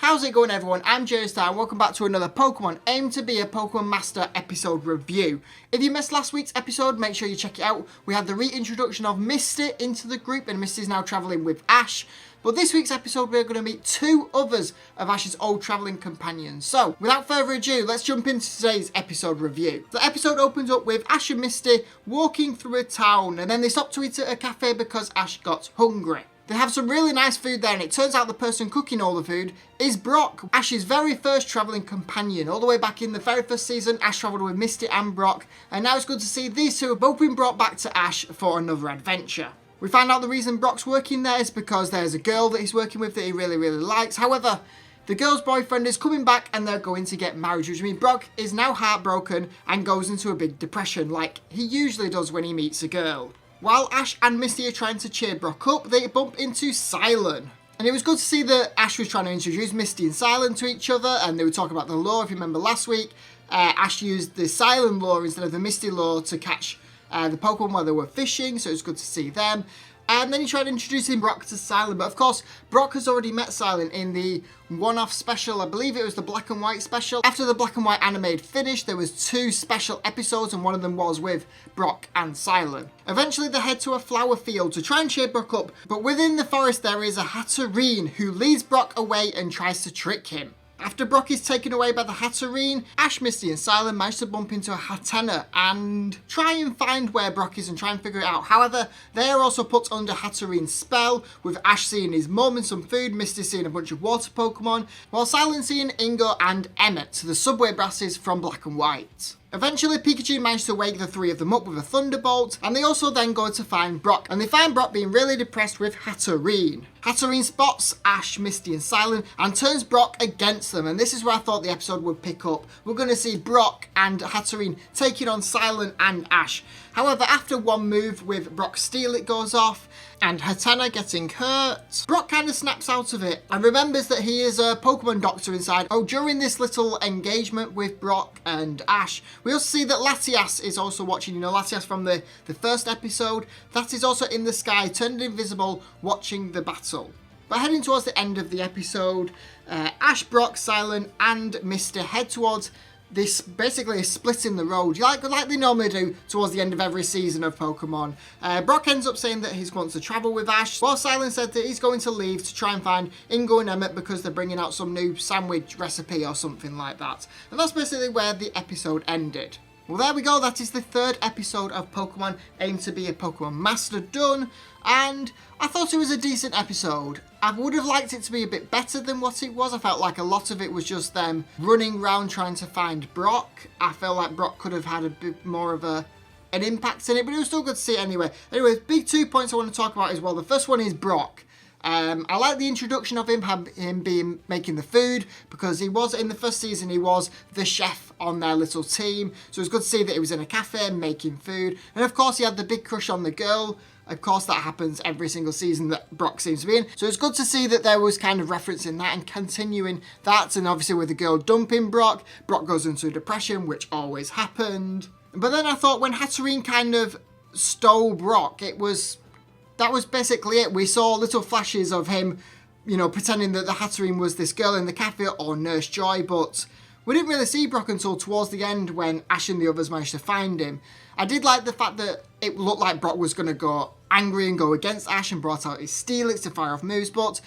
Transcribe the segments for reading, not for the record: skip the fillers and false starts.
How's it going, everyone? I'm J-Star and welcome back to another Pokémon Aim to be a Pokémon Master episode review. If you missed last week's episode, make sure you check it out. We had the reintroduction of Misty into the group and Misty's now travelling with Ash. But this week's episode, we're going to meet two others of Ash's old travelling companions. So, without further ado, let's jump into today's episode review. The episode opens up with Ash and Misty walking through a town, and then they stop to eat at a cafe because Ash got hungry. They have some really nice food there, and it turns out the person cooking all the food is Brock, Ash's very first travelling companion. All the way back in the very first season, Ash travelled with Misty and Brock, and now it's good to see these two have both been brought back to Ash for another adventure. We find out the reason Brock's working there is because there's a girl that he's working with that he really likes. However, the girl's boyfriend is coming back and they're going to get married, which means Brock is now heartbroken and goes into a big depression like he usually does when he meets a girl. While Ash and Misty are trying to cheer Brock up, they bump into Cilan. And it was good to see that Ash was trying to introduce Misty and Cilan to each other, and they were talking about the lure. If you remember last week, Ash used the Cilan lure instead of the Misty lure to catch the Pokemon while they were fishing, so it was good to see them. And then he tried introducing Brock to Cilan, but of course, Brock has already met Cilan in the one-off special. I believe it was the Black and White special. After the Black and White anime finished, there was 2 special episodes, and one of them was with Brock and Cilan. Eventually, they head to a flower field to try and cheer Brock up, but within the forest there is a Hatterine who leads Brock away and tries to trick him. After Brock is taken away by the Hatterine, Ash, Misty and Cilan manage to bump into a Hatterine and try and find where Brock is and try and figure it out. However, they are also put under Hatterine's spell, with Ash seeing his mum and some food, Misty seeing a bunch of water Pokemon, while Cilan seeing Ingo and Emmett, the subway brasses from Black and White. Eventually, Pikachu managed to wake the 3 of them up with a Thunderbolt, and they also then go to find Brock, and they find Brock being really depressed with Hatterine. Hatterine spots Ash, Misty and Cilan and turns Brock against them, and this is where I thought the episode would pick up. We're going to see Brock and Hatterine taking on Cilan and Ash. However, after one move with Brock's steel, it goes off, and Hatterine getting hurt, Brock kind of snaps out of it and remembers that he is a Pokemon doctor inside. Oh, during this little engagement with Brock and Ash, we also see that Latias is also watching. You know, Latias from the first episode, that is also in the sky, turned invisible, watching the battle. But heading towards the end of the episode, Ash, Brock, Cilan and Misty head towards this basically is splitting the road, like they normally do towards the end of every season of Pokemon. Brock ends up saying that he's going to travel with Ash, while Cilan said that he's going to leave to try and find Ingo and Emmett because they're bringing out some new sandwich recipe or something like that. And that's basically where the episode ended. Well, there we go. That is the 3rd episode of Pokémon Aim to be a Pokémon Master done, and I thought it was a decent episode. I would have liked it to be a bit better than what it was. I felt like a lot of it was just them running around trying to find Brock. I felt like Brock could have had a bit more of an impact in it, but it was still good to see it anyway. Anyway, big 2 points I want to talk about as well. The first one is Brock. I like the introduction of him being making the food, because he was in the first season, he was the chef on their little team. So it was good to see that he was in a cafe making food. And of course, he had the big crush on the girl. Of course, that happens every single season that Brock seems to be in. So it's good to see that there was kind of referencing that and continuing that. And obviously with the girl dumping Brock, Brock goes into a depression, which always happened. But then I thought when Hatterine kind of stole Brock, that was basically it. We saw little flashes of him, you know, pretending that the Hatterine was this girl in the cafe or Nurse Joy, but we didn't really see Brock until towards the end when Ash and the others managed to find him. I did like the fact that it looked like Brock was going to go angry and go against Ash and brought out his Steelix to fire off moves, but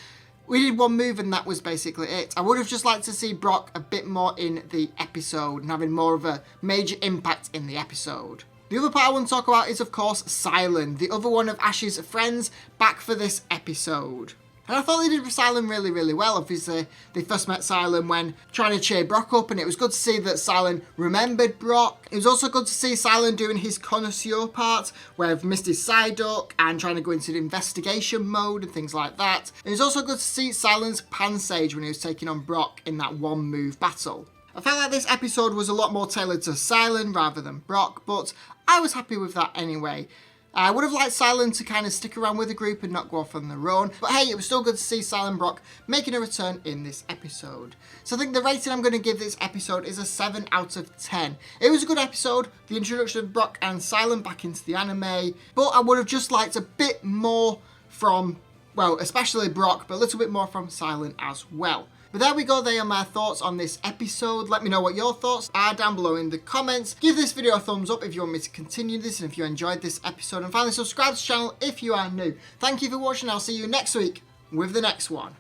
we did one move and that was basically it. I would have just liked to see Brock a bit more in the episode and having more of a major impact in the episode. The other part I want to talk about is, of course, Cilan, the other one of Ash's friends, back for this episode. And I thought they did Cilan really well. Obviously, they first met Cilan when trying to cheer Brock up, and it was good to see that Cilan remembered Brock. It was also good to see Cilan doing his connoisseur part, with Misty's Psyduck and trying to go into the investigation mode and things like that. And it was also good to see Cilan's Pansage when he was taking on Brock in that one-move battle. I felt like this episode was a lot more tailored to Cilan rather than Brock, but I was happy with that anyway. I would have liked Cilan to kind of stick around with the group and not go off on their own. But hey, it was still good to see Cilan and Brock making a return in this episode. So I think the rating I'm going to give this episode is a 7 out of 10. It was a good episode, the introduction of Brock and Cilan back into the anime. But I would have just liked a bit more from, well, especially Brock, but a little bit more from Cilan as well. But there we go, they are my thoughts on this episode. Let me know what your thoughts are down below in the comments. Give this video a thumbs up if you want me to continue this and if you enjoyed this episode. And finally, subscribe to the channel if you are new. Thank you for watching. I'll see you next week with the next one.